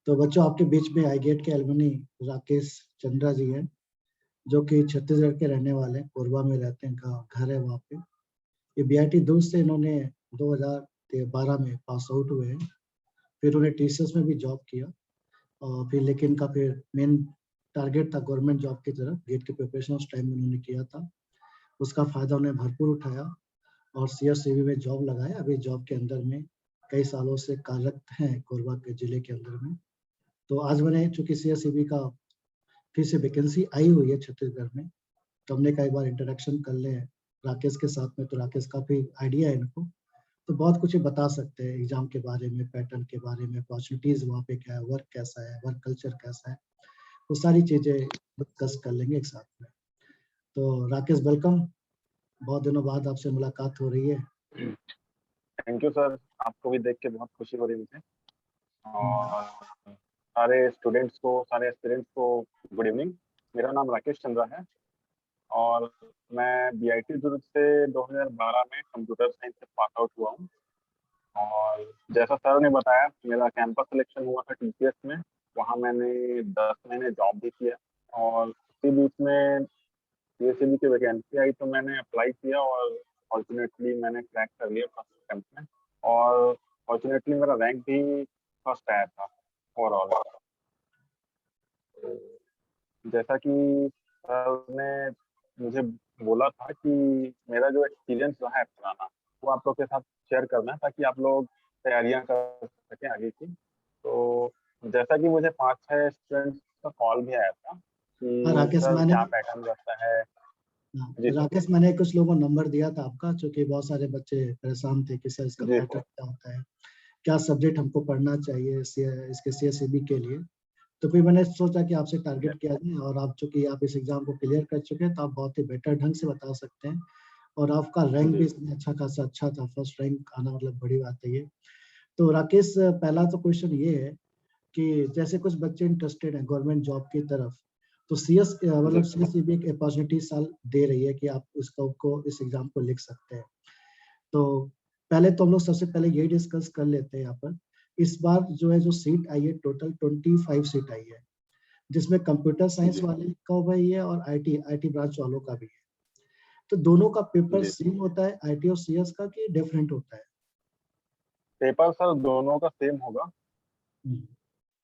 तो बच्चों आपके बीच में आई गेट के एलुमनी राकेश चंद्रा जी हैं, जो कि छत्तीसगढ़ के रहने वाले हैं, कोरबा में रहते हैं, इनका घर है वहाँ पे। ये बीआईटी दूर से इन्होंने 2012 में पास आउट हुए हैं। फिर उन्हें टीसीएस में भी जॉब किया और फिर लेकिन इनका फिर मेन टारगेट था गवर्नमेंट जॉब की तरफ। गेट की प्रिपरेशन उस टाइम में उन्होंने किया था, उसका फायदा उन्हें भरपूर उठाया और सीआरसीबी में जॉब लगाया। अभी जॉब के अंदर में कई सालों से कार्यरत हैं कोरबा के जिले के अंदर में। तो आज मैंने चूंकि सीआरसीबी का फिर से वैकेंसी आई हुई है छत्तीसगढ़ में, तो हमने कई बार इंटरेक्शन कर ले राकेश के साथ में, तो राकेश काफी आइडिया है इनको, तो बहुत कुछ ये बता सकते हैं एग्जाम के बारे में, पैटर्न के बारे में, अपॉर्चुनिटीज वहाँ पे क्या है, वर्क कैसा है, वर्क कल्चर कैसा है, वो सारी चीजें डिस्कस कर लेंगे एक साथ में। तो राकेश वेलकम, बहुत दिनों बाद आपसे मुलाकात हो रही है। थैंक यू सर, आपको भी देख के बहुत खुशी हो रही मुझे। और सारे स्टूडेंट्स को, सारे एस्पिरेंट्स को गुड इवनिंग। मेरा नाम राकेश चंद्रा है और मैं बीआईटी दुर्ग से 2012 में कंप्यूटर साइंस से पास आउट हुआ हूँ। और जैसा सर ने बताया, मेरा कैंपस सिलेक्शन हुआ था टीसीएस में। वहाँ मैंने 10 महीने जॉब भी किया और उसी बीच में सीएसईबी की वैकेंसी आई तो मैंने अप्लाई किया और फॉर्चुनेटली मैंने क्रैक कर लिया फर्स्ट अटेम्प्ट में। और फॉर्चुनेटली मेरा रैंक भी फर्स्ट आया था ओवरऑल। जैसा कि सर ने मुझे बोला था कि मेरा जो एक्सपीरियंस रहा है पुराना, वो आप लोग के साथ शेयर करना है ताकि आप लोग तैयारियां कर सकें आगे की। तो जैसा कि मुझे 5-6 स्टूडेंट्स का कॉल भी आया था कि राकेश सर मैंने क्या पैटर्न रहता है। जी सर। राकेश मैंने कुछ लोगों को नंबर दिया था आपका, क्योंकि बहुत सारे बच्चे परेशान थे कि सर इसका जी पैटर्न सर। क्या होता है, क्या सब्जेक्ट हमको पढ़ना चाहिए इसके सीएसईबी के लिए। तो फिर मैंने सोचा कि आपसे टारगेट किया जाए, और आप चूंकि आप इस एग्जाम को क्लियर कर चुके हैं तो आप बहुत ही बेटर ढंग से बता सकते हैं, और आपका रैंक भी इसमें अच्छा खासा अच्छा था, फर्स्ट रैंक आना मतलब बड़ी बात है ये। तो राकेश, पहला तो क्वेश्चन ये है कि जैसे कुछ बच्चे इंटरेस्टेड हैं गवर्नमेंट जॉब की तरफ, तो सीएस मतलब सीएसईबी एक अपॉर्चुनिटी साल दे रही है कि आप इसको को इस एग्जाम को लिख सकते हैं। तो पहले तो हम लोग सबसे पहले यही डिस्कस कर लेते हैं यहाँ पर। इस बार जो है जो सीट आई है, टोटल 25 सीट आई है, जिसमें कंप्यूटर साइंस वाले का भी है और आईटी ब्रांच वालों का भी है। तो दोनों का पेपर सेम होता है आईटी और सीएस का, कि डिफरेंट होता है? पेपर सर दोनों का सेम होगा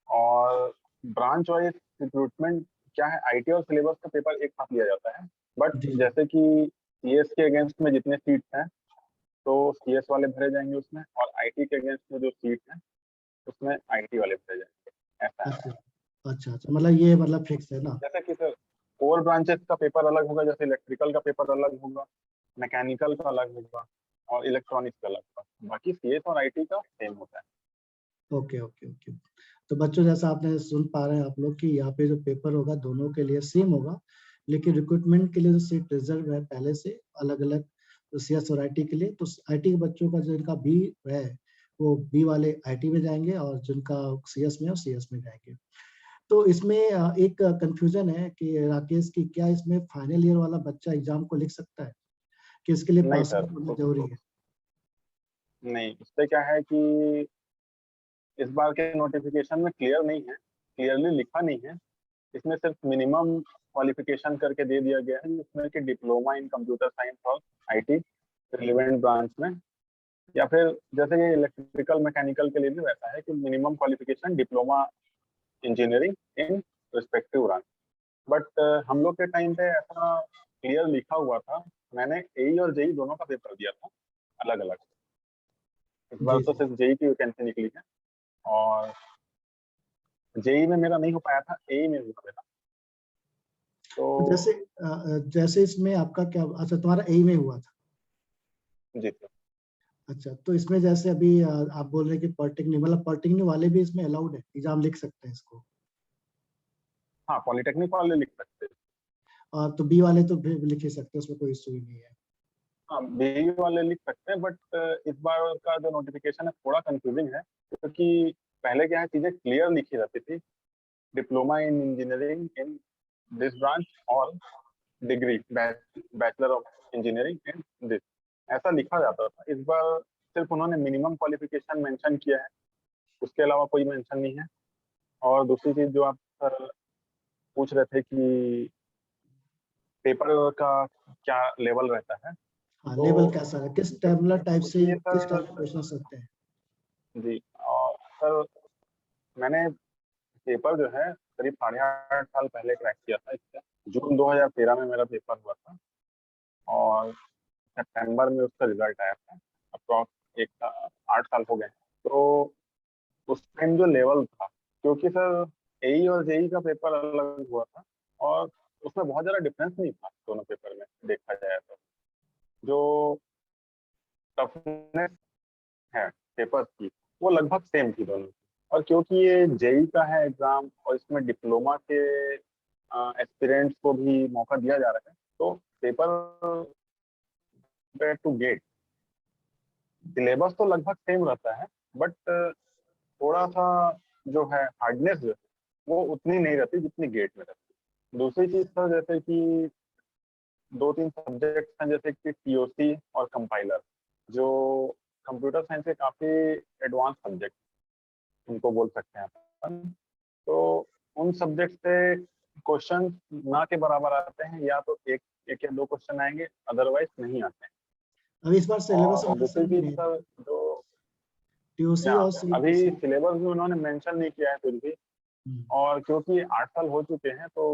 और ब्रांच वाइज रिक्रूटमेंट क्या है, आईटी और सिलेबस का पेपर एक साथ लिया जाता है। बट जी जैसे कि सीएस के अगेंस्ट में जितने सीट्स हैं तो सीएस वाले भरे जाएंगे उसमें, और आईटी के अगेंस्ट में जो सीट है उसमें आईटी वाले भरे जाएंगे, ऐसा है। अच्छा अच्छा अच्छा, मतलब ये मतलब फिक्स है ना? जैसे कि सर कोर ब्रांचेस का पेपर अलग होगा, जैसे इलेक्ट्रिकल का पेपर अलग होगा, मैकेनिकल का अलग होगा और इलेक्ट्रॉनिक्स का अलग होगा। बाकी सीएस और आईटी का सेम होता है। Okay okay okay. तो बच्चों, जैसा आपने सुन पा रहे हैं आप लोग कि यहाँ पे जो पेपर होगा दोनों के लिए सेम होगा, लेकिन रिक्रूटमेंट के लिए जो सीट रिजर्व है पहले से अलग अलग, तो सीएस और आईटी के लिए। तो आईटी के बच्चों का जिनका बी है वो बी वाले आईटी में जाएंगे, और जिनका सीएस में है वो सीएस में जाएंगे। तो इसमें एक कंफ्यूजन है कि राकेश की, क्या इसमें फाइनल ईयर वाला बच्चा एग्जाम को लिख सकता है, कि इसके लिए नहीं पास सर, आउट होना जरूरी है? नहीं, इससे क्या है कि इस बार के नोटिफिकेशन में क्लियर नहीं है, क्लियरली लिखा नहीं है। इसमें सिर्फ मिनिमम क्वालिफिकेशन करके दे दिया गया है, जिसमें कि डिप्लोमा इन कंप्यूटर साइंस और आईटी रिलेवेंट ब्रांच में, या फिर जैसे कि इलेक्ट्रिकल मैकेनिकल के लिए भी वैसा है कि minimum qualification diploma engineering in respective branch. But हम लोग के टाइम पे ऐसा क्लियर लिखा हुआ था। मैंने एई और जेई दोनों का पेपर दिया था अलग अलग। इस बार जी तो जी। सिर्फ जेई की वैकेंसी निकली है और जेई में मेरा नहीं हो पाया था, एई में हुआ मेरा। तो तो जैसे इसमें आपका क्या, अच्छा तुम्हारा एई में हुआ था? जी सर। अच्छा, तो इसमें जैसे अभी आप बोल रहे हैं कि पॉलिटेक्निक, मतलब पॉलिटेक्निक वाले भी इसमें अलाउड है, एग्जाम लिख सकते हैं इसको? हाँ, पॉलिटेक्निक वाले लिख सकते हैं। और तो बी वाले तो भी लिख ही सकते हैं, उसमें कोई इशू ही नहीं है? हाँ, बीई वाले लिख सकते हैं, बट इस बार का जो नोटिफिकेशन है थोड़ा कंफ्यूजिंग है, क्योंकि पहले क्या है, चीजें क्लियर लिखी रहती थी, diploma in engineering in this branch और degree bachelor of engineering in this, ऐसा लिखा जाता था। इस बार सिर्फ उन्होंने मिनिमम क्वालिफिकेशन मेंशन किया है, उसके अलावा कोई मेंशन नहीं है। और दूसरी चीज जो आप सर पूछ रहे थे कि पेपर का क्या लेवल रहता है, हाँ, तो लेवल कैसा है, किस टेबलर टाइप से, ये किस टाइप सर के क्वेश्चन होते हैं? जी, और सर मैंने पेपर जो है करीब 8.5 साल पहले क्रैक किया था इससे। जून 2013 में मेरा पेपर हुआ था और सितंबर में उसका रिजल्ट आया था। अप्रॉक्स 8 साल हो गए। तो उस टाइम जो लेवल था, क्योंकि सर एई और जेई का पेपर अलग हुआ था और उसमें बहुत ज़्यादा डिफरेंस नहीं था दोनों पेपर में देखा जाए तो। जो टफनेस है पेपर की वो लगभग सेम थी दोनों की। और क्योंकि ये जेई का है एग्जाम और इसमें डिप्लोमा के एस्पिरेंट्स को भी मौका दिया जा रहा है, तो पेपर टू गेट सिलेबस तो लगभग सेम रहता है, बट थोड़ा सा जो है हार्डनेस जो है वो उतनी नहीं रहती जितनी गेट में रहती है। दूसरी चीज सर जैसे कि 2-3 सब्जेक्ट हैं जैसे कि टीओसी और कंपाइलर, जो कंप्यूटर साइंस के काफी एडवांस सब्जेक्ट उनको बोल सकते हैं अपन। तो उन सब्जेक्ट से क्वेश्चन ना के बराबर आते हैं, या तो एक या दो क्वेश्चन आएंगे, अदरवाइज नहीं आते हैं। अभी इस बार सिलेबस और दूसरी मेंशन भी चीज नहीं सर जो टीओसी यहाँ और पे अभी सीबीएसई। सिलेबस भी उन्होंने मेंशन नहीं किया है फिर भी। और क्योंकि 8 साल हो चुके हैं तो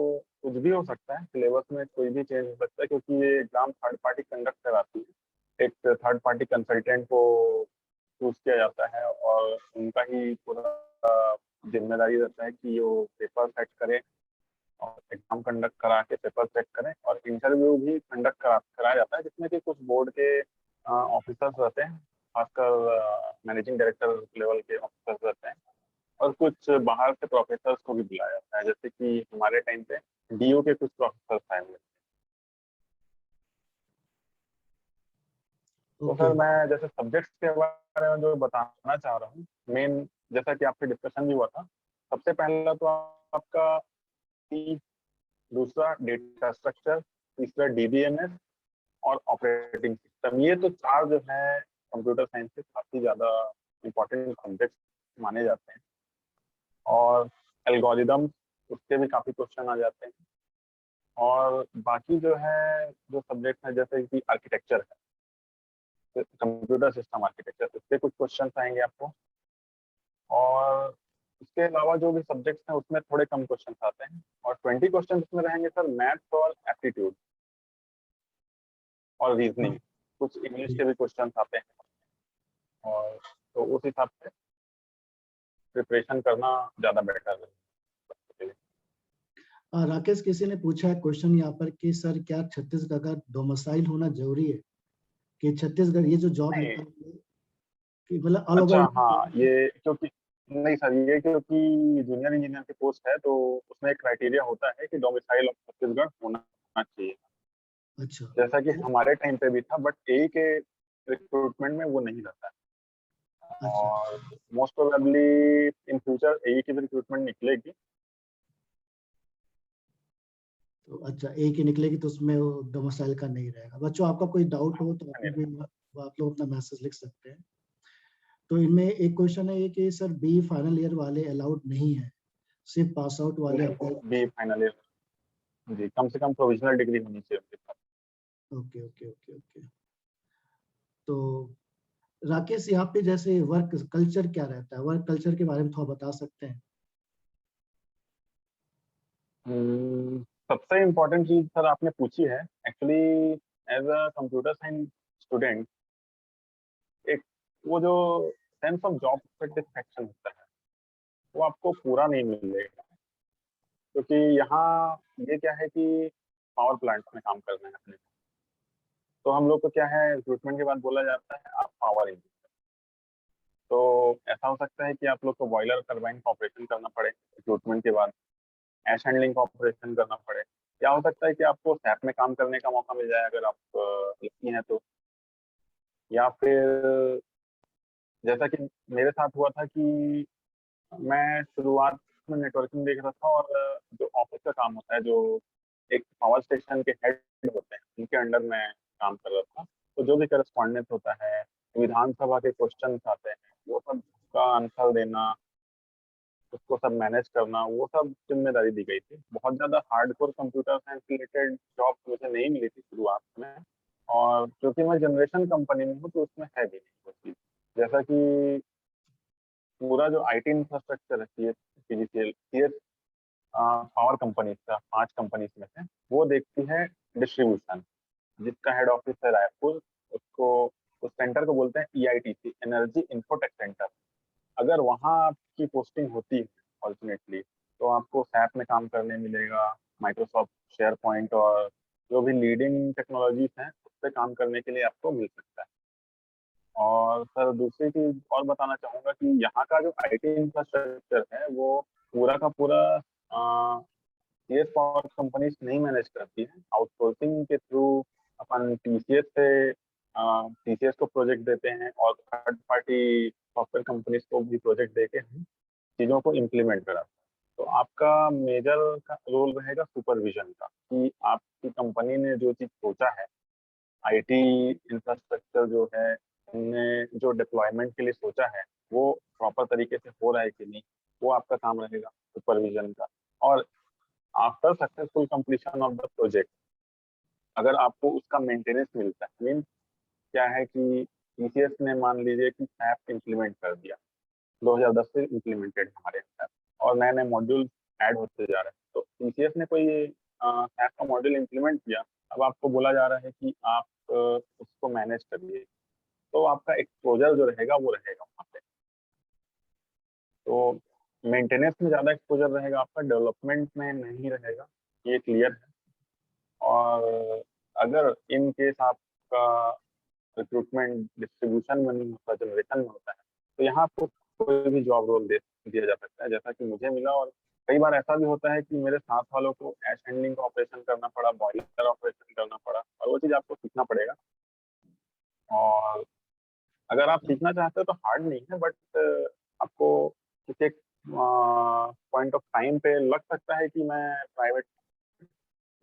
कुछ भी हो सकता है, सिलेबस में कोई भी चेंज हो सकता है, क्योंकि ये एग्जाम थर्ड पार्टी कंडक्ट कराती है। एक थर्ड पार्टी कंसल्टेंट को चूज किया जाता है और उनका ही पूरा जिम्मेदारी रहता है कि वो पेपर सेट करे और एग्जाम कंडक्ट करा के पेपर चेक करें, और इंटरव्यू भी कंडक्ट कराया जाता है जिसमें कि कुछ बोर्ड के ऑफिसर्स रहते हैं, खासकर मैनेजिंग डायरेक्टर लेवल के ऑफिसर्स रहते हैं। और कुछ बाहर से प्रोफेसर्स को भी बुलाया जाता है, जैसे कि हमारे टाइम पे डीओ के कुछ प्रोफेसर्स आए हुए। तो ओके। सर मैं जैसे सब्जेक्ट्स के बारे में जो बताना चाह रहा हूँ, मेन जैसा कि आपसे डिस्कशन भी हुआ था, सबसे पहला तो आपका C, दूसरा डेटा स्ट्रक्चर, तीसरा डीबीएमएस और ऑपरेटिंग सिस्टम। ये तो चार जो है कंप्यूटर साइंस के काफी ज्यादा इंपॉर्टेंट सब्जेक्ट माने जाते हैं। और एल्गोरिदम, उसके भी काफी क्वेश्चन आ जाते हैं। और बाकी जो है जो सब्जेक्ट है जैसे कि आर्किटेक्चर है, कंप्यूटर सिस्टम आर्किटेक्चर, उसके कुछ क्वेश्चन आएंगे आपको। और इसके अलावा जो भी सब्जेक्ट्स हैं उसमें थोड़े कम क्वेश्चन आते हैं, और 20 क्वेश्चन इसमें रहेंगे सर मैथ्स और एप्टीट्यूड और रीजनिंग। कुछ इंग्लिश के भी क्वेश्चन आते हैं, और तो उस हिसाब से प्रिपरेशन करना ज़्यादा बेटर है। राकेश, किसी ने पूछा है क्वेश्चन यहाँ पर कि सर क्या छत्तीसगढ़ का डोमिसाइल होना जरूरी है, कि छत्तीसगढ़ ये जो जॉब नहीं, निकल रही है कि मतलब ऑल अच्छा ओवर। हाँ, ये क्योंकि नहीं सर, ये क्योंकि जूनियर इंजीनियर की पोस्ट है तो उसमें एक क्राइटेरिया होता है कि डोमिसाइल ऑफ छत्तीसगढ़ होना चाहिए, अच्छा। जैसा कि हमारे टाइम पे भी था, बट एई के रिक्रूटमेंट में वो नहीं रहता है। अच्छा। और मोस्ट प्रोबेबली इन फ्यूचर एई की भी रिक्रूटमेंट निकलेगी। तो अच्छा, एक ही निकलेगी तो उसमें डोमिसाइल का नहीं रहेगा। बच्चों, आपका कोई डाउट हो तो आप लोग अपना मैसेज लिख सकते हैं। तो इनमें एक क्वेश्चन है ये कि सर बी फाइनल ईयर वाले अलाउड नहीं है, सिर्फ पास आउट वाले अप्लाई। बी फाइनल ईयर जी, कम से कम प्रोविजनल डिग्री होनी चाहिए उनके पास। Okay okay okay okay. तो राकेश, यहाँ पे जैसे वर्क कल्चर क्या रहता है, वर्क कल्चर के बारे में थोड़ा बता सकते हैं? सबसे इम्पोर्टेंट चीज सर आपने पूछी है actually. As a computer science student, एक वो जो सेंस ऑफ जॉब सेटिस्फेक्शन होता है वो आपको पूरा नहीं मिलेगा, क्योंकि यहाँ ये क्या है कि पावर प्लांट में काम करना है अपने। तो हम लोग को क्या है, रिक्रूटमेंट के बाद बोला जाता है आप पावर इंजीनियर। तो ऐसा हो सकता है कि आप लोग को बॉयलर टरबाइन का ऑपरेशन करना पड़े रिक्रूटमेंट के बाद, एश हैंडलिंग का ऑपरेशन करना पड़े, या हो सकता है कि आपको सैप में काम करने का मौका मिल जाए अगर आप लकी हैं तो। या फिर जैसा कि मेरे साथ हुआ था कि मैं शुरुआत में नेटवर्किंग देख रहा था, और जो ऑफिस का काम होता है, जो एक पावर स्टेशन के हेड होते हैं उनके अंडर में काम कर रहा था। तो जो भी करस्पॉन्डेंस होता है, विधानसभा के क्वेश्चन आते हैं, वो सब का आंसर देना, उसको सब मैनेज करना, वो सब जिम्मेदारी दी गई थी। बहुत ज़्यादा hardcore computer science related job मुझे नहीं मिली थी शुरुआत में, और क्योंकि मैं जनरेशन कंपनी में हूँ तो उसमें है भी नहीं वो चीज़। जैसा कि पूरा जो आईटी इंफ्रास्ट्रक्चर है CS, PGCL, CS power companies का 5 कंपनीज में से वो देखती है डिस्ट्रीब्यूशन, जिसका हेड ऑफिस है रायपुर। उसको, उस सेंटर को बोलते हैं ईआईटीसी, एनर्जी इंफोटेक सेंटर। अगर वहाँ आपकी पोस्टिंग होती है फॉर्चुनेटली, तो आपको सैप में काम करने मिलेगा, माइक्रोसॉफ्ट शेयर पॉइंट और जो भी लीडिंग टेक्नोलॉजीज हैं उस पर काम करने के लिए आपको मिल सकता है। और सर दूसरी चीज और बताना चाहूंगा कि यहाँ का जो आईटी इंफ्रास्ट्रक्चर है वो पूरा का पूरा सीएस पावर कंपनीज नहीं मैनेज करती है। आउटसोर्सिंग के थ्रू अपन टीसीएस से टीसीएस को प्रोजेक्ट देते हैं, और थर्ड पार्टी सॉफ्टवेयर कंपनीज को भी प्रोजेक्ट देके हम चीज़ों को इम्प्लीमेंट कराते हैं। तो आपका मेजर का रोल रहेगा सुपरविजन का, कि आपकी कंपनी ने जो चीज़ सोचा है, आईटी इंफ्रास्ट्रक्चर जो है उनने जो डिप्लॉयमेंट के लिए सोचा है वो प्रॉपर तरीके से हो रहा है कि नहीं, वो आपका काम रहेगा सुपरविजन का। और after successful completion of the project, अगर आपको उसका मेंटेनेंस मिलता है, मीन क्या है कि टीसीएस ने मान लीजिए कि सैप इम्प्लीमेंट कर दिया, 2010 से इम्प्लीमेंटेड हमारे यहाँ और नए नए मॉड्यूल ऐड होते जा रहे हैं, तो टीसीएस ने कोई सैप का मॉड्यूल इम्प्लीमेंट किया, अब आपको बोला जा रहा है कि आप उसको मैनेज करिए, तो आपका एक्सपोजर जो रहेगा वो रहेगा वहाँ पे। तो मेंटेनेंस में ज़्यादा एक्सपोजर रहेगा आपका, डेवलपमेंट में नहीं रहेगा, ये क्लियर है। और अगर इन केस आपका रिक्रूटमेंट डिस्ट्रीब्यूशन में नहीं होता, जनरेशन में होता है, तो यहाँ आपको कोई भी जॉब रोल दे दिया जा सकता है, जैसा कि मुझे मिला। और कई बार ऐसा भी होता है कि मेरे साथ वालों को एश हैंडलिंग का ऑपरेशन करना पड़ा, बॉयलर ऑपरेशन करना पड़ा, और वो चीज़ आपको सीखना पड़ेगा। और अगर आप सीखना चाहते हो तो हार्ड नहीं है, बट आपको किसी एक पॉइंट ऑफ टाइम पे लग सकता है कि मैं प्राइवेट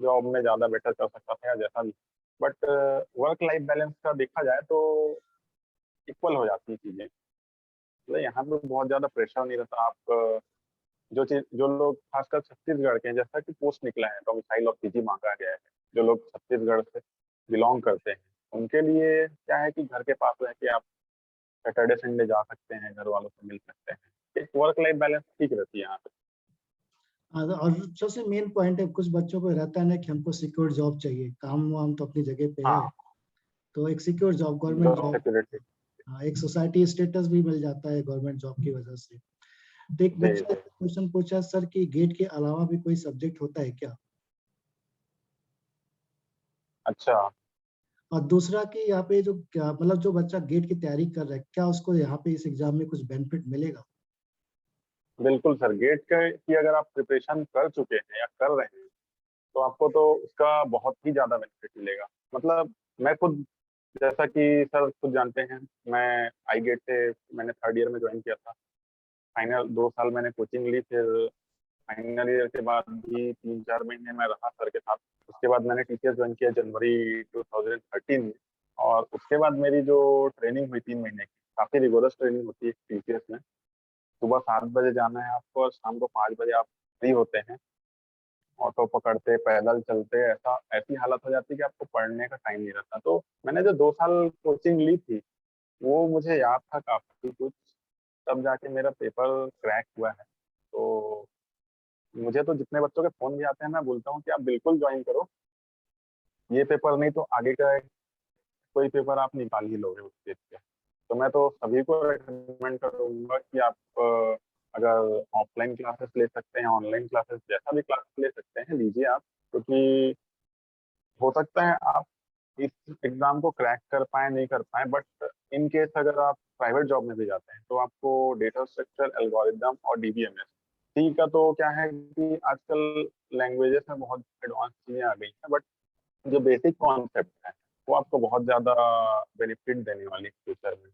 जॉब में ज़्यादा बेटर कर सकता था या जैसा भी, बट वर्क लाइफ बैलेंस का देखा जाए तो इक्वल हो जाती है चीज़ें। मतलब यहाँ पे बहुत ज़्यादा प्रेशर नहीं रहता। आप जो चीज, जो लोग खासकर छत्तीसगढ़ के हैं, जैसा कि पोस्ट निकला है डोमिसाइल ऑफ पीजी मांगा गया है, जो लोग छत्तीसगढ़ से बिलोंग करते हैं, उनके लिए क्या है कि घर के पास रह के आप सैटरडे संडे जा सकते हैं, घर वालों से मिल सकते हैं, एक वर्क लाइफ बैलेंस ठीक रहती है यहाँ पे। और सबसे मेन पॉइंट है, कुछ बच्चों को रहता है ना कि हमको सिक्योर जॉब चाहिए, काम वाम तो अपनी जगह पे है, हाँ, तो एक secure job, government job job, security. हाँ, एक सोसाइटी स्टेटस भी मिल जाता है गवर्नमेंट जॉब की वजह से। तो एक जी बच्चा जी। क्वेश्चन पूछा सर कि गेट के अलावा भी कोई सब्जेक्ट होता है क्या, अच्छा, और दूसरा कि यहाँ पे जो क्या मतलब जो बच्चा गेट की तैयारी कर रहा है, क्या उसको यहाँ पे इस एग्जाम में कुछ बेनिफिट मिलेगा? बिल्कुल सर, गेट की अगर आप प्रिपरेशन कर चुके हैं या कर रहे हैं, तो आपको तो उसका बहुत ही ज़्यादा बेनिफिट मिलेगा। मतलब मैं खुद, जैसा कि सर खुद जानते हैं, मैं आई गेट से मैंने थर्ड ईयर में ज्वाइन किया था। फाइनल 2 साल मैंने कोचिंग ली, फिर फाइनल ईयर के बाद भी 3-4 महीने मैं रहा सर के साथ। उसके बाद मैंने टीसीएस ज्वाइन किया जनवरी 2013 में, और उसके बाद मेरी जो ट्रेनिंग हुई 3 महीने की, काफ़ी रिगोरस ट्रेनिंग होती है टीसीएस में। सुबह 7 बजे जाना है आपको और शाम को 5 बजे आप फ्री होते हैं, ऑटो पकड़ते पैदल चलते, ऐसा ऐसी हालत हो जाती है कि आपको पढ़ने का टाइम नहीं रहता। तो मैंने जो 2 साल कोचिंग ली थी वो मुझे याद था काफ़ी कुछ, तब जाके मेरा पेपर क्रैक हुआ है। तो मुझे तो जितने बच्चों के फोन भी आते हैं, मैं बोलता हूँ कि आप बिल्कुल ज्वाइन करो, ये पेपर नहीं तो आगे का कोई पेपर आप निकाल ही लोगे उस चीज के। तो मैं तो सभी को रेकमेंड करूंगा कि आप अगर ऑफलाइन क्लासेस ले सकते हैं, ऑनलाइन क्लासेस, जैसा भी क्लास ले सकते हैं लीजिए आप, क्योंकि हो सकता है आप इस एग्जाम को क्रैक कर पाए नहीं कर पाए, बट इन केस अगर आप प्राइवेट जॉब में भी जाते हैं तो आपको डेटा स्ट्रक्चर, एल्गोरिदम और डीबीएमएस, सी का तो क्या है कि आजकल लैंग्वेजेस में बहुत एडवांस चीजें आ गई हैं, बट जो बेसिक कॉन्सेप्ट है वो आपको बहुत ज्यादा बेनिफिट देने वाली फ्यूचर में।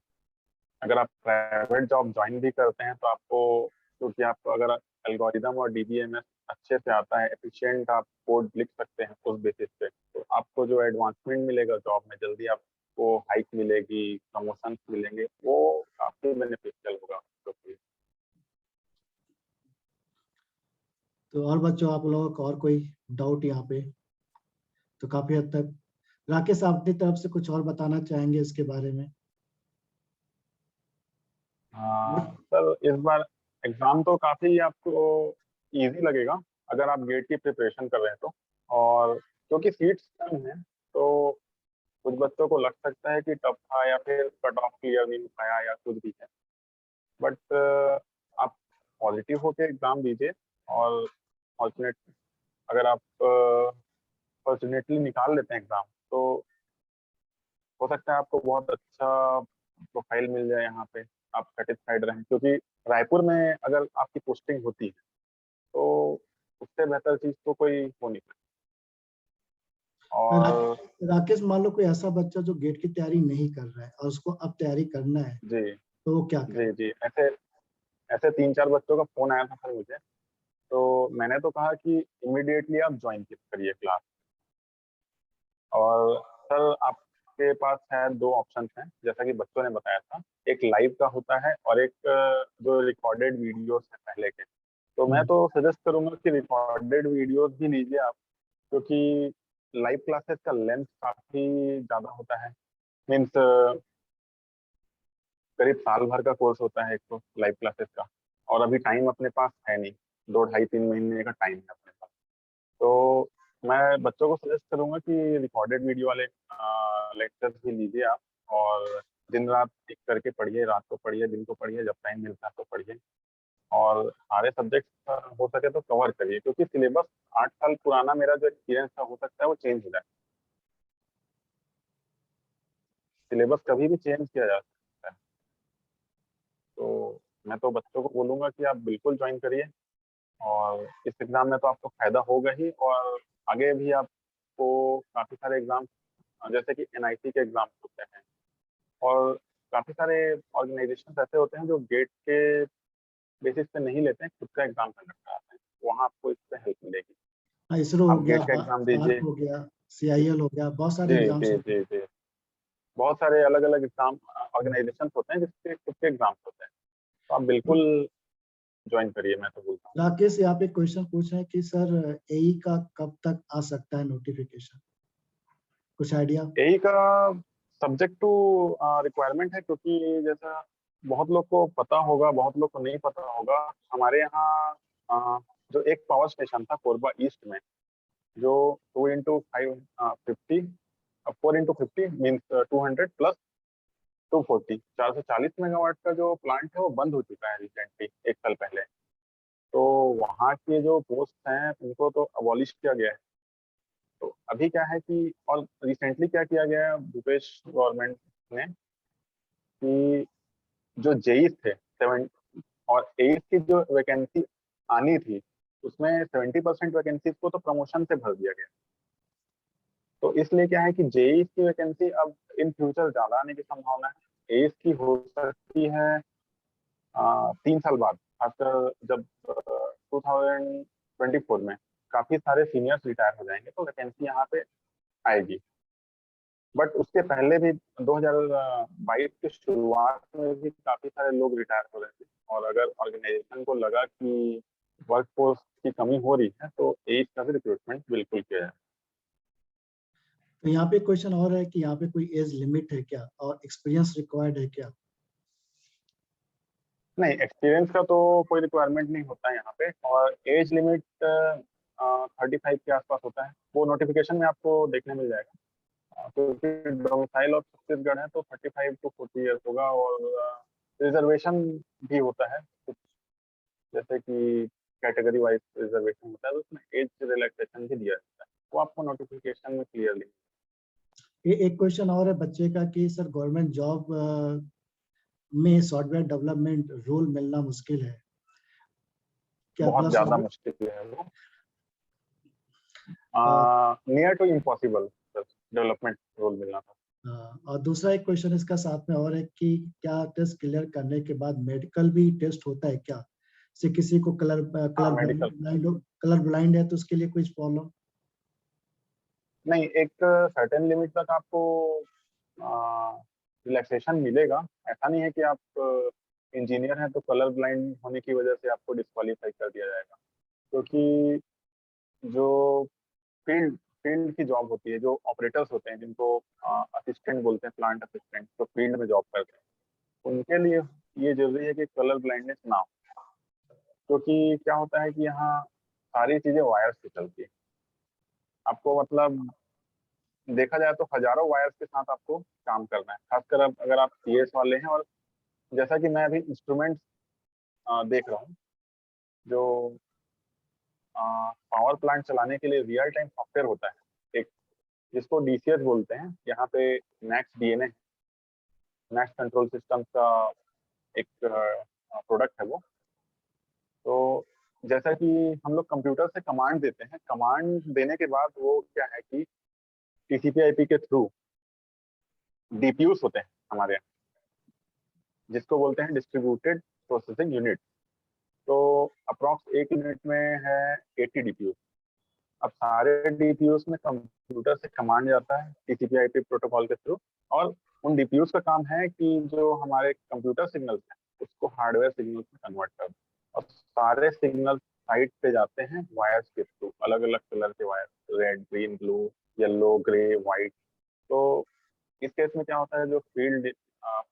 अगर आप प्राइवेट जॉब ज्वाइन भी करते हैं तो आपको, क्योंकि आपको अगर एल्गोरिदम और डीबीएमएस अच्छे से आता है, एफिशिएंट आप कोड लिख सकते हैं उस बेसिस पे, तो आपको जो एडवांसमेंट मिलेगा जॉब में, जल्दी आपको हाइक मिलेगी, प्रमोशन मिलेंगे, वो काफी बेनिफिशियल होगा आपके लिए। तो और बच्चों, आप लोगों को और कोई डाउट यहाँ पे? तो काफी हद तक राकेश, आप अपनी तरफ से कुछ और बताना चाहेंगे इसके बारे में? सर इस बार एग्जाम तो काफी आपको इजी लगेगा अगर आप गेट की प्रिपरेशन कर रहे हैं तो। और क्योंकि सीट्स कम हैं तो कुछ बच्चों को लग सकता है कि टफ था या फिर कट ऑफ क्लियर नहीं हो पाया या कुछ भी है। बट आप पॉजिटिव होकर एग्जाम दीजिए और फॉर्चुनेट अगर आप फॉर्चुनेटली निकाल लेते हैं एग्जाम तो हो सकता है आपको बहुत अच्छा प्रोफाइल मिल जाए यहाँ पे, आप सेटिस्फाइड रहें। क्योंकि रायपुर में अगर आपकी पोस्टिंग होती है तो उससे बेहतर चीज तो कोई हो नहीं सकती। और राकेश, मान लो कोई ऐसा बच्चा जो गेट की तैयारी नहीं कर रहा है और उसको अब तैयारी करना है, जी तो वो क्या जी करे? जी, ऐसे ऐसे 3-4 बच्चों का फोन आया था सर मुझे। तो मैंने तो कहा कि इमीडिएटली आप ज्वाइन करिए क्लास। और सर आपके पास शायद दो ऑप्शन हैं जैसा कि बच्चों ने बताया था, एक लाइव का होता है और एक जो रिकॉर्डेड वीडियोस है पहले के। तो मैं तो सजेस्ट करूंगा कि रिकॉर्डेड वीडियोस भी लीजिए आप, क्योंकि लाइव क्लासेस का लेंथ काफी ज्यादा होता है। मीन्स करीब साल भर का कोर्स होता है एक तो लाइव क्लासेस का। और अभी टाइम अपने पास है नहीं, 2 ढाई 3 महीने का टाइम है अपने पास। तो मैं बच्चों को सजेस्ट करूंगा कि रिकॉर्डेड वीडियो वाले लेक्चर्स भी लीजिए आप। और दिन रात एक करके पढ़िए, रात को पढ़िए, दिन को पढ़िए, जब टाइम मिलता है तो पढ़िए। और सारे सब्जेक्ट हो सके तो कवर करिए, क्योंकि सिलेबस 8 साल पुराना मेरा जो एक्सपीरियंस था हो सकता है वो चेंज हो जाए। सिलेबस कभी भी चेंज किया जा सकता है। तो मैं तो बच्चों को बोलूंगा कि आप बिल्कुल ज्वाइन करिए। और इस एग्जाम में तो आपको फायदा होगा ही, और आगे भी आपको काफी सारे एग्जाम जैसे कि एनआईटी के एग्जाम होते हैं, और काफी सारे ऑर्गेनाइजेशन ऐसे होते हैं जो गेट के बेसिस पे नहीं लेते हैं, खुद का एग्जाम कंडक्ट कराते हैं। वहाँ आपको इससे हेल्प मिलेगी। हाँ, इसरो हो आप गया, गेट का एग्जाम पार्क दीजिए। हो गया, CIL हो गया, बहुत सारे जी एग्जाम्स जी होते हैं। जी जी, बहुत सारे अलग अलग एग्जाम ऑर्गेनाइजेशन होते हैं जिसके खुद के एग्जाम्स होते हैं। तो आप बिल्कुल ज्वाइन करिए, मैं तो बोलता हूँ। राकेश, यहाँ पे क्वेश्चन पूछ रहे हैं कि सर AE का कब तक आ सकता है नोटिफिकेशन? कुछ आइडिया? यही का सब्जेक्ट टू रिक्वायरमेंट है, क्योंकि जैसा बहुत लोग को पता होगा, बहुत लोग को नहीं पता होगा। हमारे यहाँ जो एक पावर स्टेशन था कोरबा ईस्ट में, जो 2 into 5 50 4 into 50 means 200 plus 240 440 megawatt का जो प्लांट है वो बंद हो चुका है रिसेंटली, 1 साल पहले। तो वहाँ के जो पोस्ट हैं उनको तो अबॉलिश किया गया है। तो अभी क्या है कि, और रिसेंटली क्या किया गया है भूपेश गवर्नमेंट ने, कि जो जेई थे 7 और 8 की जो वैकेंसी आनी थी उसमें 70% वैकेंसीज को तो प्रमोशन से भर दिया गया। तो इसलिए क्या है कि जेई की वैकेंसी अब इन फ्यूचर ज्यादा आने की संभावना है। एस की हो सकती है 3 साल बाद, आफ्टर जब 2024 में काफी सारे सीनियर्स रिटायर हो जाएंगे तो वैकेंसी यहाँ पे आएगी। बट उसके पहले भी 2022 की शुरुआत में भी काफी सारे लोग रिटायर हो रहे थे। और अगर ऑर्गेनाइजेशन को लगा कि वर्क फोर्स की कमी हो रही है तो एज का भी रिक्रूटमेंट बिल्कुल किया जाए। तो यहाँ पे क्वेश्चन और है कि यहाँ पे कोई एज लिमिट है क्या और एक्सपीरियंस रिक्वायर्ड है क्या? नहीं, एक्सपीरियंस का तो कोई रिक्वायरमेंट नहीं होता है यहाँ पे। और एज लिमिट 35 के आसपास होता है, वो नोटिफिकेशन में आपको देखने मिल जाएगा। क्योंकि डोमिसाइल ऑफ छत्तीसगढ़ है तो 35 to 40 ईयर्स होगा। और रिजर्वेशन भी होता है कुछ, जैसे कि कैटेगरी वाइज रिजर्वेशन होता है तो उसमें एज रिलैक्सेशन भी दिया जाता है, वो आपको नोटिफिकेशन में क्लियरली। ये एक क्वेश्चन और है बच्चे का कि सर गवर्नमेंट जॉब में सॉफ्टवेयर डेवलपमेंट रोल मिलना मुश्किल है क्या? बहुत प्लस ज्यादा मुश्किल है वो, और near to impossible development role मिलना था। और दूसरा एक क्वेश्चन इसका साथ में और है कि क्या टेस्ट क्लियर करने के बाद मेडिकल भी टेस्ट होता है क्या? से किसी को कलर हाँ, कलर मेडिकल। कलर ब्लाइंड है तो उसके लिए कोई प्रॉब्लम? नहीं, एक सर्टेन लिमिट तक आपको रिलैक्सेशन मिलेगा। ऐसा नहीं है कि आप इंजीनियर हैं तो कलर ब्लाइंड होने की वजह से आपको डिस्क्वालीफाई कर दिया जाएगा। क्योंकि जो फील्ड फील्ड की जॉब होती है, जो ऑपरेटर्स होते हैं जिनको असिस्टेंट बोलते हैं, प्लांट असिस्टेंट, जो फील्ड में जॉब करते हैं, उनके लिए ये जरूरी है कि कलर ब्लाइंडनेस ना हो। क्योंकि क्या होता है कि यहाँ सारी चीजें वायर से चलती है। आपको मतलब देखा जाए तो हजारों वायर्स के साथ आपको काम करना है, खासकर अब अगर आप सीएस वाले हैं। और जैसा कि मैं अभी इंस्ट्रूमेंट देख रहा हूँ, जो पावर प्लांट चलाने के लिए रियल टाइम सॉफ्टवेयर होता है एक, जिसको डीसीएस बोलते हैं। यहाँ पे next DNA, next control system का एक प्रोडक्ट है वो। तो जैसा कि हम लोग कंप्यूटर से कमांड देते हैं, कमांड देने के बाद वो क्या है कि टीसीपी आईपी के थ्रू डीपीयूस होते हैं हमारे यहाँ, जिसको बोलते हैं डिस्ट्रीब्यूटेड प्रोसेसिंग यूनिट। तो अप्रॉक्स एक यूनिट में है 80 डीपीयू। अब सारे डीपीयूस में कंप्यूटर से कमांड जाता है टीसीपी आईपी प्रोटोकॉल के थ्रू, और उन डीपीयूस का काम है कि जो हमारे कंप्यूटर सिग्नल्स हैं उसको हार्डवेयर सिग्नल्स में कन्वर्ट कर दो। और सारे सिग्नल साइट पे जाते हैं वायर्स के थ्रू, अलग अलग कलर के wire, red, green, blue, yellow, grey, white. तो इस केस में क्या होता है, जो फील्ड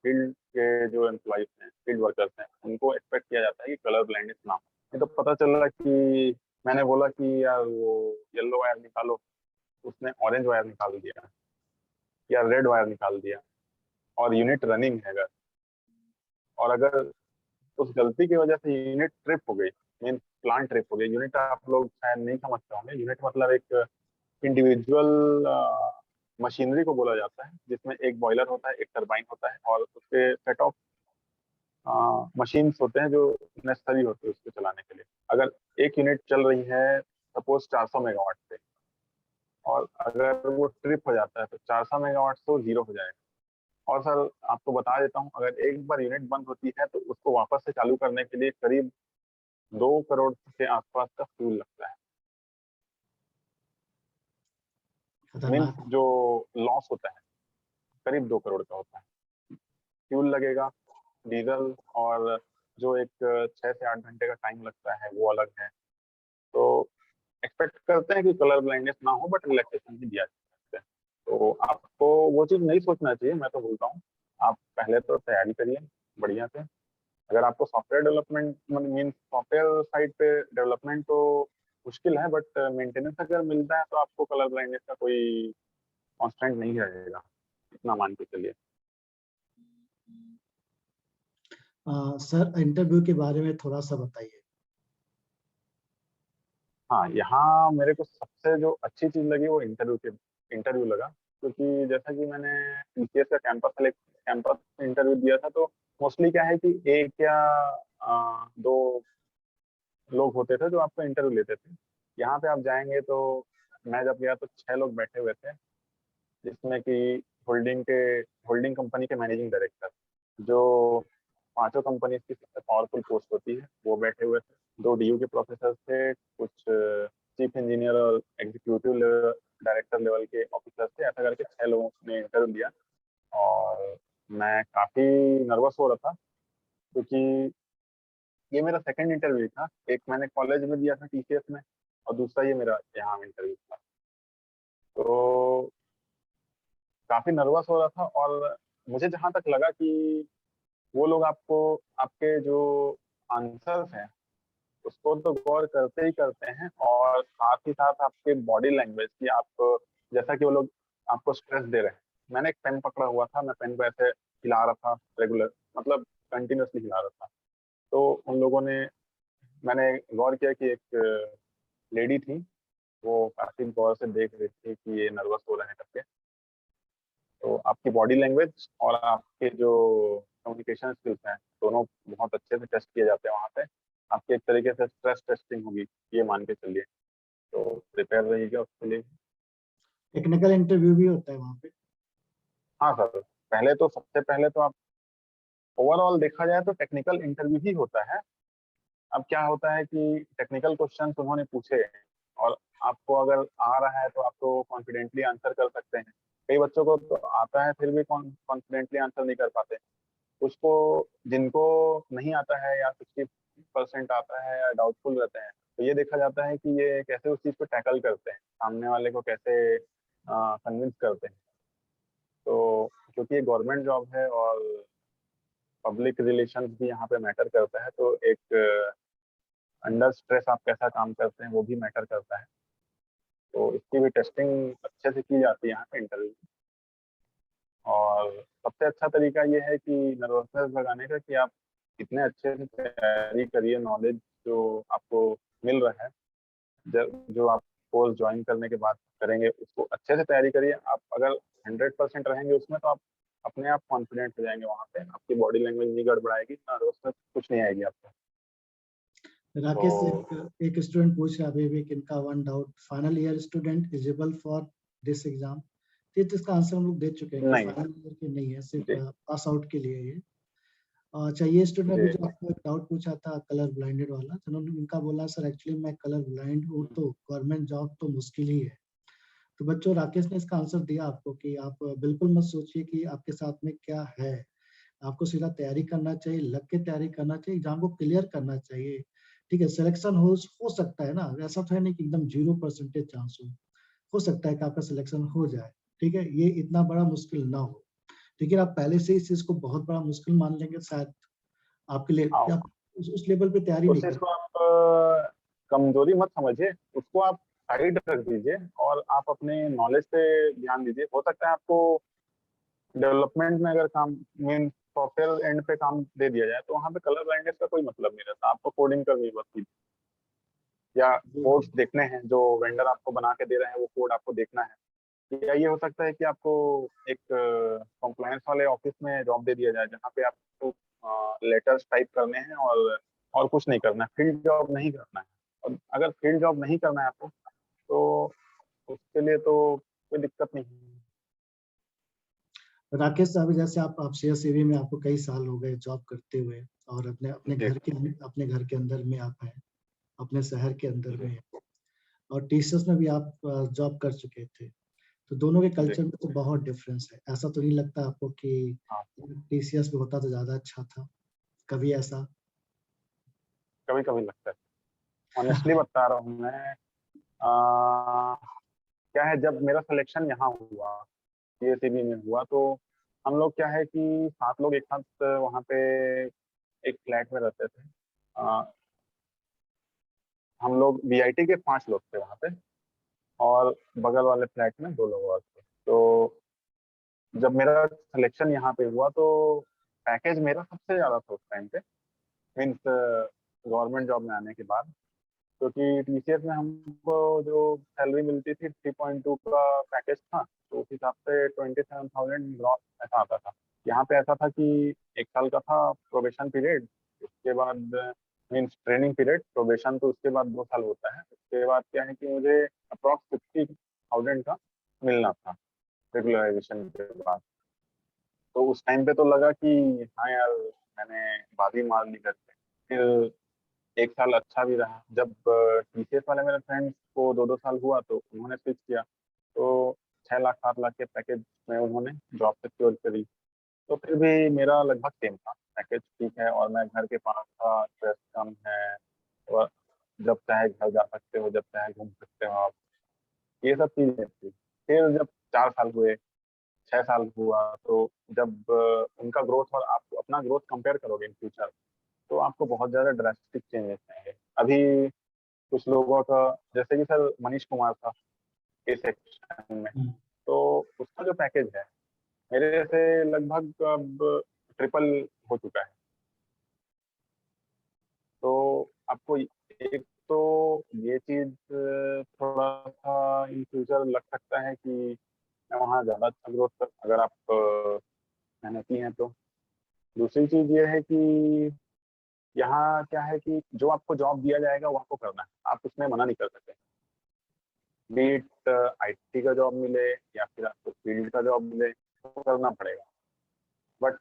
फील्ड के जो एम्प्लॉइज हैं, फील्ड वर्कर्स हैं, उनको एक्सपेक्ट किया जाता है कि कलर ब्लाइंडनेस ना हो। नहीं तो पता चल रहा कि मैंने बोला कि यार वो येलो वायर निकालो, उसने ऑरेंज वायर निकाल दिया या रेड वायर निकाल दिया, और यूनिट रनिंग है अगर, और अगर उस गलती की वजह से यूनिट ट्रिप हो गई, मीन प्लांट ट्रिप हो गई। यूनिट आप लोग शायद नहीं समझते होंगे, यूनिट मतलब एक इंडिविजुअल मशीनरी को बोला जाता है, जिसमें एक बॉयलर होता है, एक टरबाइन होता है, और उसके सेट ऑफ मशीन्स होते हैं जो नेसेसरी होते हैं उसको चलाने के लिए। अगर एक यूनिट चल रही है सपोज 400 मेगावाट पे, और अगर वो ट्रिप हो जाता है तो 400 मेगावाट तो जीरो हो जाएगा। और सर आपको बता देता हूँ, अगर एक बार यूनिट बंद होती है तो उसको वापस से चालू करने के लिए करीब 2 करोड़ के आसपास का फ्यूल लगता है। मीन खतरनाक। जो लॉस होता है करीब 2 करोड़ का होता है। फ्यूल लगेगा, डीजल, और जो एक 6 से 8 घंटे का टाइम लगता है वो अलग है। तो एक्सपेक्ट करते हैं कि कलर ब्लाइंडनेस ना हो, बट रिलैक्सेशन भी दिया जा सकता है। तो आपको वो चीज़ नहीं सोचना चाहिए, मैं तो बोलता हूँ आप पहले तो तैयारी करिए बढ़िया से। अगर आपको software development mean software side पे डेवलपमेंट तो मुश्किल है, बट मेंटेनेंस अगर मिलता है तो आपको कलर ब्लाइंडनेस का कोई कॉन्स्टेंट नहीं रहेगा, इतना मान के चलिए। सर इंटरव्यू के बारे में थोड़ा सा बताइए। हाँ, यहाँ मेरे को सबसे जो अच्छी चीज लगी वो इंटरव्यू लगा। क्योंकि जैसा कि मैंने टीसीएस का कैंपस इंटरव्यू दिया था, तो मोस्टली क्या है कि एक या दो लोग होते थे जो आपका इंटरव्यू लेते थे। यहाँ पे आप जाएंगे तो मैं जब गया तो 6 लोग बैठे हुए थे, जिसमें कि होल्डिंग कंपनी के मैनेजिंग डायरेक्टर, जो पांचों कंपनी की सबसे पावरफुल पोस्ट होती है, वो बैठे हुए थे। 2 डीयू के प्रोफेसर थे, कुछ चीफ इंजीनियर और एग्जीक्यूटिव लेवल, डायरेक्टर लेवल के ऑफिसर थे। ऐसा करके 6 लोगों ने इंटरव्यू दिया। और मैं काफी नर्वस हो रहा था, क्योंकि ये मेरा सेकंड इंटरव्यू था। एक मैंने कॉलेज में दिया था टीसीएस में, और दूसरा ये मेरा यहाँ इंटरव्यू था। तो काफी नर्वस हो रहा था, और मुझे जहां तक लगा कि वो लोग आपको आपके जो आंसर्स हैं उसको तो गौर करते ही करते हैं, और साथ ही साथ आपके बॉडी लैंग्वेज की, आप जैसा कि वो लोग आपको स्ट्रेस दे रहे हैं। मैंने एक पेन पकड़ा हुआ था, मैं पेन को ऐसे हिला रहा था रेगुलर, मतलब कंटिन्यूसली हिला रहा था। तो उन लोगों ने, मैंने गौर किया कि एक लेडी थी, वो काफी गौर से देख रही थी कि ये नर्वस हो रहे हैं करके। तो आपकी बॉडी लैंग्वेज और आपके जो कम्युनिकेशन स्किल्स हैं, दोनों बहुत अच्छे से टेस्ट किए जाते हैं वहाँ पे। आपकी एक तरीके से स्ट्रेस टेस्टिंग होगी, ये मान के चलिए। तो प्रिपेयर रहिएगा उसके लिए। टेक्निकल इंटरव्यू भी होता है वहाँ पे? हाँ सर, सबसे पहले तो आप ओवरऑल देखा जाए तो टेक्निकल इंटरव्यू ही होता है। अब क्या होता है कि टेक्निकल क्वेश्चन उन्होंने पूछे, और आपको अगर आ रहा है तो आप तो कॉन्फिडेंटली आंसर कर सकते हैं। कई बच्चों को तो आता है फिर भी कॉन्फिडेंटली आंसर नहीं कर पाते। उसको, जिनको नहीं आता है या 60 100% आता है या डाउटफुल रहते हैं, तो ये देखा जाता है कि ये कैसे उस चीज़ को टैकल करते हैं, सामने वाले को कैसे कन्विंस करते हैं। तो क्योंकि ये गवर्नमेंट जॉब है और पब्लिक रिलेशंस भी यहाँ पे मैटर करता है, तो एक अंडर स्ट्रेस आप कैसा काम करते हैं वो भी मैटर करता है। तो इसकी भी टेस्टिंग अच्छे से की जाती है यहाँ पे इंटरव्यू में। और सबसे अच्छा तरीका ये है कि नर्वसनेस भगाने का कि आप कितने अच्छे से तैयारी करिए, नॉलेज जो आपको मिल रहा है, जो आप कोर्स ज्वाइन करने के बाद करेंगे उसको अच्छे से तैयारी करिए। आप अगर 100% रहेंगे उसमें तो आप अपने आप कॉन्फिडेंट हो जाएंगे, वहाँ पे आपकी बॉडी लैंग्वेज नहीं गड़बड़ाएगी, नर्वसनेस कुछ नहीं आएगी आपको। राकेश, तो एक स्टूडेंट पूछ रहा है अभी भी कि इनका one doubt, final year student eligible for this exam? तो इसका आंसर हम लोग दे चुके हैं कि नहीं फाइनल ईयर के नहीं है, सिर्फ जी पास आउट के लिए ये। अच्छा, ये स्टूडेंट अभी जी जो आपको एक डाउट पूछा था कलर ब्लाइंडेड वाला, तो उन्होंने इनका बोला सर एक्चुअली मैं कलर ब्लाइंड हूँ, तो गवर्नमेंट जॉब तो मुश्किल ही है। तो बच्चों, राकेश ने इसका आंसर दिया आपको कि आप बिल्कुल मत सोचिए कि आपके साथ में क्या है। आपको सीधा तैयारी करना चाहिए, लग के तैयारी करना चाहिए, एग्जाम को क्लियर करना चाहिए। ठीक है, सिलेक्शन हो सकता है ना, ऐसा तो है नहीं कि एकदम 0% चांस हो सकता है कि आपका सिलेक्शन हो जाए। ठीक है, ये इतना बड़ा मुश्किल ना हो, लेकिन आप पहले से इस चीज को बहुत बड़ा मुश्किल मान लेंगे शायद आपके लिए, हाँ, आप उस लेवल पे तैयारी उस नहीं चीज कर। को आप कमजोरी मत समझिए, उसको आप साइड रख दीजिए और आप अपने नॉलेज पे ध्यान दीजिए। हो सकता है आपको डेवलपमेंट में अगर काम मीन सॉफ्टवेयर एंड पे काम दे दिया जाए तो वहाँ पे कलर ब्लाइंडनेस का कोई मतलब नहीं रहता, आपको कोडिंग करनी बस थी, या जी कोड्स जी। देखने हैं जो वेंडर आपको बना के दे रहे हैं वो कोड आपको देखना है। या ये हो सकता है कि आपको एक कंप्लायंस वाले ऑफिस में जॉब दे दिया जाए जहाँ पे आपको लेटर्स टाइप करने हैं और कुछ नहीं करना है, फील्ड जॉब नहीं करना है। और अगर फील्ड जॉब नहीं करना है आपको तो उसके लिए तो कोई दिक्कत नहीं है। राकेश साहब, जैसे आप सीएसईबी में आपको कई साल हो गए जॉब करते हुए, और अपने अपने जी घर के अंदर में आप हैं, अपने शहर के अंदर जी में, और टीसीएस में भी आप जॉब कर चुके थे, तो दोनों के जी कल्चर में तो बहुत डिफरेंस है। ऐसा तो नहीं लगता आपको कि हाँ, टीसीएस में होता तो ज्यादा अच्छा था? कभी ऐसा? कभी कभी लगता है, ऑनेस्टली बता रहा हूँ मैं। आ, क्या है, जब मेरा सिलेक्शन यहाँ हुआ, सीएसईबी में हुआ, तो हम लोग क्या है कि 7 लोग एक साथ वहाँ पे एक फ्लैट में रहते थे। आ, हम लोग वीआईटी के 5 लोग थे वहाँ पे, और बगल वाले फ्लैट में 2 लोग और थे। तो जब मेरा सिलेक्शन यहाँ पे हुआ तो पैकेज मेरा सबसे ज़्यादा था उस टाइम पे, मीन्स गवर्नमेंट जॉब में आने के बाद। क्योंकि टीसीएस में हमको जो सैलरी मिलती थी 3.2 का पैकेज था, तो उस हिसाब से 27,000 ग्रॉस ऐसा आता था। यहाँ पे ऐसा था कि 1 साल का था प्रोबेशन पीरियड, उसके बाद मीन्स ट्रेनिंग पीरियड, प्रोबेशन तो उसके बाद 2 साल होता है। उसके बाद क्या है कि मुझे अप्रॉक्स 50,000 का मिलना था रेगुलराइजेशन के बाद। तो उस टाइम पे तो लगा कि हाँ यार, मैंने बाजी मार ली घर पे। फिर 1 साल अच्छा भी रहा। जब टीसीएस वाले मेरे फ्रेंड्स को 2-2 साल हुआ तो उन्होंने स्विच किया, तो 6 लाख 7 लाख के पैकेज में उन्होंने जॉब सिक्योर करी। तो फिर भी मेरा लगभग सेम था, पैकेज ठीक है और मैं घर के पास था, स्ट्रेस कम है, और जब चाहे घर जा सकते हो, जब चाहे घूम सकते हो आप, ये सब चीजें थी। फिर जब 4 साल हुए, 6 साल हुआ, तो जब उनका ग्रोथ और आप अपना ग्रोथ कंपेयर करोगे इन फ्यूचर, तो आपको बहुत ज़्यादा ड्रास्टिक चेंजेस आएंगे। अभी कुछ लोगों का, जैसे कि सर मनीष कुमार था इस सेक्शन में, तो उसका जो पैकेज है मेरे से लगभग अब ट्रिपल हो चुका है। तो आपको एक तो ये चीज थोड़ा सा इन फ्यूचर लग सकता है कि मैं वहाँ ज़्यादा अच्छा ग्रोथ कर, अगर आप मेहनती हैं तो। दूसरी चीज ये है कि यहाँ क्या है कि जो आपको जॉब दिया जाएगा वो आपको करना है, आप उसमें मना नहीं कर सकते। बीट आईटी का जॉब मिले या फिर आपको फील्ड का जॉब मिले तो करना पड़ेगा। बट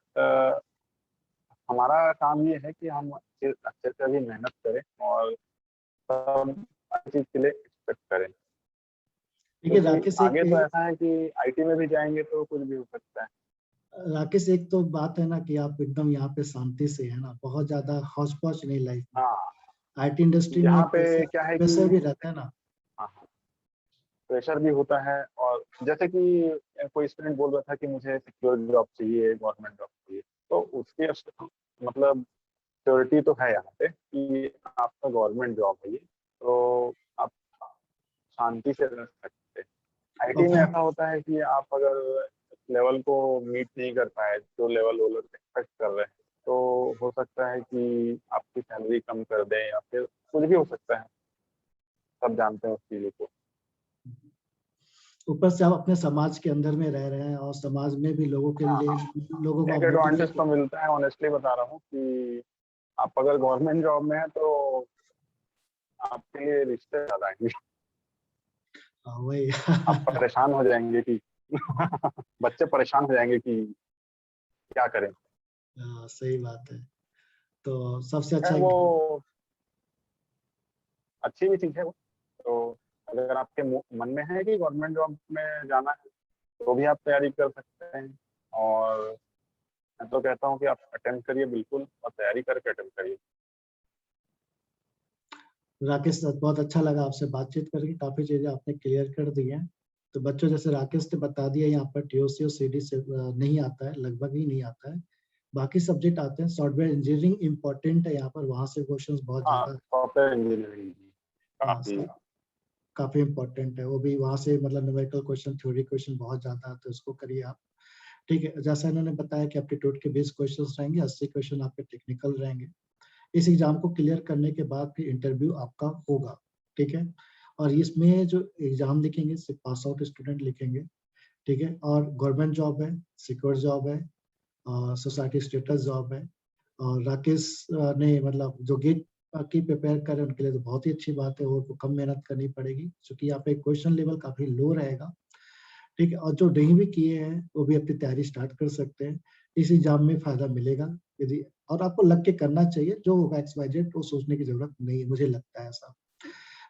हमारा काम ये है कि हम अच्छे से अभी मेहनत करें और सब हर चीज के लिए एक्सपेक्ट करें। देखिए क्योंकि राकेश, आगे तो ऐसा है कि आईटी में भी जाएंगे तो कुछ भी हो सकता है। एक तो बात है ना कि आप एकदम यहाँ पे शांति से है ना, बहुत ज्यादा हौच पौच नहीं लाइफ में। हाँ आईटी इंडस्ट्री में यहाँ पे क्या है प्रेशर कि भी रहता है ना। हाँ, प्रेशर भी होता है, और जैसे कि कोई स्टूडेंट बोल रहा था कि मुझे सिक्योर जॉब चाहिए, गवर्नमेंट जॉब चाहिए, तो उसके मतलब सिक्योरिटी तो है यहाँ पे कि आपका गवर्नमेंट जॉब है ये, तो आप शांति से रह सकते हैं। और आईटी में फिर ऐसा होता है कि आप अगर लेवल को मीट नहीं कर पाए, जो लेवल वो लोग एक्सपेक्ट कर रहे हैं, तो हो सकता है कि आपकी सैलरी कम कर दें, या फिर कुछ भी हो सकता है। सब जानते हैं उस चीज़ों को। ऊपर से आप अपने समाज के अंदर में रह रहे हैं और समाज में भी लोगों के हाँ लिए, हाँ, लोगों को एक आप एडवांटेज मोटिवेट। तो मिलता है, ऑनेस्टली बता रहा हूँ कि आप अगर गवर्नमेंट जॉब में हैं तो आपके लिए रिश्ते ज्यादा आएंगे। वही। आप परेशान हो जाएंगे कि बच्चे परेशान हो जाएंगे कि क्या करें। सही बात है। तो सबसे अच्छा खैर वो अच्छी भी चीज़ है वो। तो अगर आपके मन में है कि गवर्नमेंट जॉब में जाना है, तो भी आप तैयारी कर सकते हैं। और मैं तो कहता हूँ कि आप अटेम्प्ट करिए बिल्कुल, और तैयारी करके अटेम्प्ट करिए। राकेश सर, बहुत अच्छा लगा आपसे बातचीत करके, काफी चीजें आपने क्लियर कर दी हैं। तो बच्चों, जैसे राकेश ने बता दिया, यहाँ पर टीओसी और सीडी से नहीं आता है, लगभग ही नहीं आता है। बाकी सब्जेक्ट आते हैं। सॉफ्टवेयर इंजीनियरिंग इंपॉर्टेंट है यहाँ पर, वहां से क्वेश्चंस बहुत हाँ, ज्यादा। सॉफ्टवेयर इंजीनियरिंग हाँ काफ़ी। सर, काफी इंपॉर्टेंट है वो भी। वहां से मतलब न्यूमेरिकल क्वेश्चन, थ्योरी क्वेश्चन बहुत ज्यादा है, तो इसको करिए आप। ठीक है, जैसा इन्होंने बताया कि एप्टीट्यूड के 20 क्वेश्चन रहेंगे, 80 क्वेश्चन आपके टेक्निकल रहेंगे। इस एग्जाम को क्लियर करने के बाद फिर इंटरव्यू आपका होगा। ठीक है, और इसमें जो एग्जाम लिखेंगे सिर्फ पास आउट स्टूडेंट लिखेंगे। ठीक है, और गवर्नमेंट जॉब है, सिक्योर जॉब है, और सोसाइटी स्टेटस जॉब है। और राकेश ने मतलब जो गेट की प्रिपेयर करे उनके लिए तो बहुत ही अच्छी बात है, वो तो कम मेहनत करनी पड़ेगी क्योंकि यहाँ पे क्वेश्चन लेवल काफी लो रहेगा। ठीक है, और जो नहीं भी किए हैं वो भी अपनी तैयारी स्टार्ट कर सकते हैं। इस एग्जाम में फायदा मिलेगा यदि, और आपको लग के करना चाहिए। जो होगा एक्स वाई जेड, वो सोचने की जरूरत नहीं, मुझे लगता है ऐसा।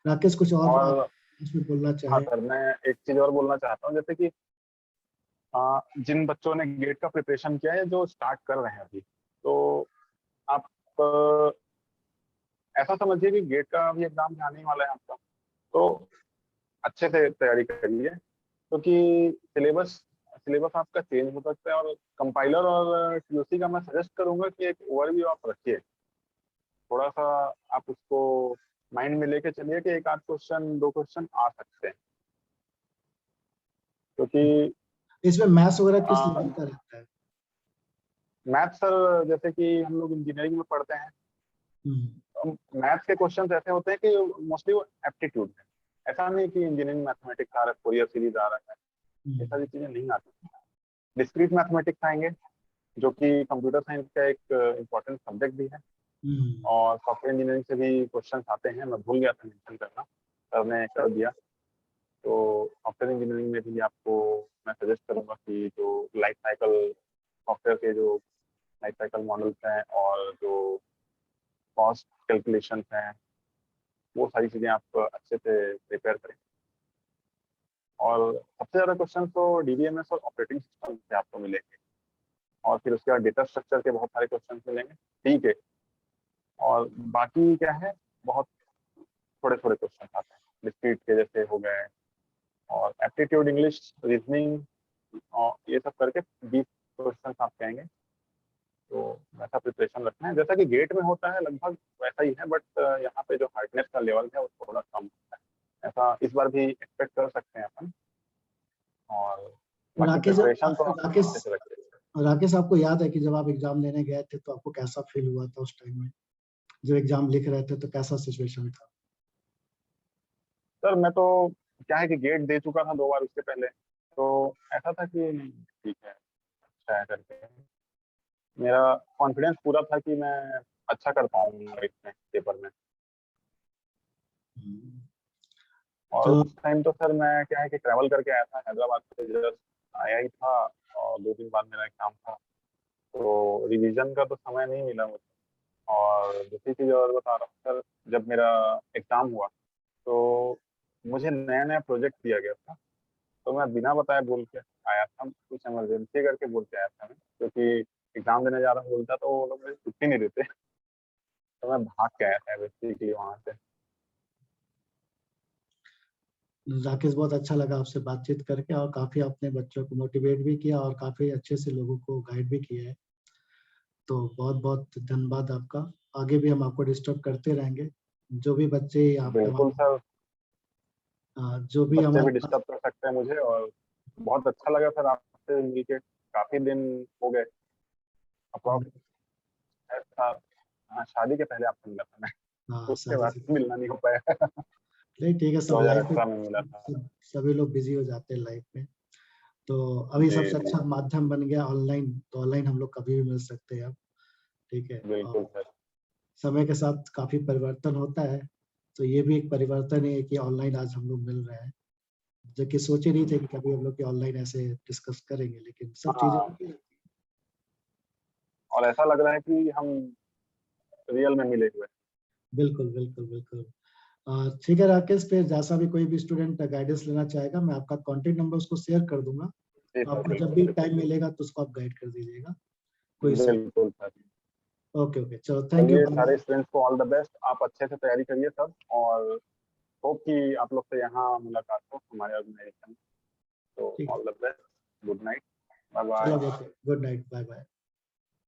राकेश, कुछ और आप और इसमें बोलना हाँ चाहें? सर, मैं एक चीज़ और बोलना चाहता हूँ, जैसे कि जिन बच्चों ने गेट का प्रिपरेशन किया है, जो स्टार्ट कर रहे हैं अभी, तो आप ऐसा समझिए कि गेट का भी एग्जाम आने ही वाला है आपका। तो अच्छे से तैयारी करिए, क्योंकि सिलेबस सिलेबस आपका चेंज हो सकता है। और कंपाइलर और टीओसी का मैं सजेस्ट करूंगा कि एक ओवरव्यू आप रखिए, थोड़ा सा आप उसको माइंड में लेके चलिए कि एक आध क्वेश्चन, दो क्वेश्चन आ सकते हैं, क्योंकि इसमें मैथ्स वगैरह किस लेवल का रहता है? मैथ्स सर, जैसे कि हम लोग इंजीनियरिंग में पढ़ते हैं, हम्म, मैथ्स के क्वेश्चन ऐसे होते हैं कि मोस्टली वो एप्टीट्यूड है। ऐसा नहीं कि इंजीनियरिंग मैथमेटिक्स आ रहा है, फोरियर सीरीज आ रहा है, ये हम्म, सारी चीजें नहीं आती। डिस्क्रीट मैथमेटिक्स आएंगे, जो कि कंप्यूटर साइंस का एक इम्पोर्टेंट सब्जेक्ट भी है। हम्म, और सॉफ्टवेयर इंजीनियरिंग से भी क्वेश्चन आते हैं, मैं भूल गया था मेंशन करना, सर ने कर दिया। तो सॉफ्टवेयर इंजीनियरिंग में भी आपको मैं सजेस्ट करूंगा कि जो लाइफ साइकिल, सॉफ्टवेयर के जो लाइफ साइकिल मॉडल्स हैं, और जो कॉस्ट कैलकुलेशन हैं, वो सारी चीज़ें आप अच्छे से प्रिपेयर करें। और सबसे ज़्यादा क्वेश्चन तो डीबीएमएस और ऑपरेटिंग सिस्टम से आपको मिलेंगे, और फिर उसके बाद डेटा स्ट्रक्चर के बहुत सारे क्वेश्चन मिलेंगे। ठीक है, और बाकी क्या है, बहुत थोड़े थोड़े क्वेश्चन आते हैं डिस्क्रीट के जैसे हो गए, और एप्टीट्यूड, इंग्लिश, रीजनिंग, और ये सब करके 20 क्वेश्चन आप कहेंगे। तो वैसा प्रिपरेशन रखना है, जैसा कि गेट में होता है लगभग वैसा ही है, बट यहाँ पे जो हार्डनेस का लेवल है वो थोड़ा कम होता है। ऐसा इस बार भी एक्सपेक्ट कर सकते हैं अपन। और बाकी राकेश प्रिपरेशन तो आप राकेश अच्छे से रखिए। राकेश, आपको याद है कि जब आप एग्जाम देने गए थे तो आपको कैसा फील हुआ था उस टाइम में? जब एग्जाम लिख रहे थे तो कैसा सिचुएशन था? सर मैं तो क्या है कि गेट दे चुका था 2 बार उससे पहले, तो ऐसा था कि नहीं, ठीक है, अच्छा है करके मेरा कॉन्फिडेंस पूरा था कि मैं अच्छा कर पाऊंगा इसमें, पेपर में। हम्म, और तो उस टाइम तो सर मैं क्या है कि ट्रैवल करके आया था, हैदराबाद से जस्ट आया ही था, और 2 दिन बाद मेरा एग्जाम था, तो रिवीजन का तो समय नहीं मिला मुझे। और दूसरी चीज़ और बता रहा हूँ सर, जब मेरा एग्जाम हुआ, तो मुझे नया नया प्रोजेक्ट दिया गया था, तो मैं बिना बताए बोल के आया था, कुछ इमरजेंसी करके बोल के आया था मैं, क्योंकि एग्जाम देने जा रहा हूँ बोलता तो वो लोग मुझे छुट्टी नहीं देते। तो मैं भाग के आया था बेसिकली वहाँ से। राकेश, बहुत अच्छा लगा आपसे बातचीत करके, और काफी आपने बच्चों को मोटिवेट भी किया और काफी अच्छे से लोगों को गाइड भी किया है। तो बहुत बहुत धन्यवाद आपका। आगे भी हम आपको डिस्टर्ब करते रहेंगे। जो भी बच्चे आपके बिल्कुल सर, जो भी बच्चे भी हमारे पास, डिस्टर्ब कर सकते हैं मुझे, और बहुत अच्छा लगा सर आपसे मिलके। काफ़ी दिन हो गए, अप्रॉक्स ऐसा। हाँ, शादी के पहले आपसे मिला था मैं, हाँ, उसके शादी बाद से मिलना नहीं हो पाया। नहीं, ठीक है, सब लाइफ में 2018 में मिला था। सभी लोग बिजी हो जाते हैं लाइफ में। तो अभी जी, सबसे जी, अच्छा माध्यम बन गया ऑनलाइन, तो ऑनलाइन हम लोग कभी भी मिल सकते हैं अब। ठीक है, बिल्कुल और सर। समय के साथ काफी परिवर्तन होता है। तो ये भी एक परिवर्तन है कि ऑनलाइन आज हम लोग मिल रहे हैं, जो कि सोचे नहीं थे कि कभी हम लोग के ऑनलाइन ऐसे डिस्कस करेंगे, लेकिन सब चीजें हाँ, और ऐसा लग रहा है कि हम रियल में मिले हुए हैं। बिल्कुल बिल्कुल बिल्कुल। ठीक है राकेश, फिर जैसा भी कोई भी स्टूडेंट गाइडेंस लेना चाहेगा, मैं आपका कॉन्टेक्ट नंबर उसको शेयर कर दूंगा। जी तो सर, आपको जब बिल्कुल भी बिल्कुल। टाइम मिलेगा तो उसको आप गाइड कर दीजिएगा, कोई इशू नहीं। बिल्कुल सर। ओके ओके, चलो, थैंक यू, चलिए, बाय सारे बाय। स्टूडेंट्स को ऑल द बेस्ट। आप अच्छे से तैयारी करिए सब, और होप कि आप लोग से यहाँ मुलाकात हो हमारे ऑर्गेनाइजेशन में। तो ठीक है, all the best, good night, bye bye. चलो, गुड नाइट, बाय बाय।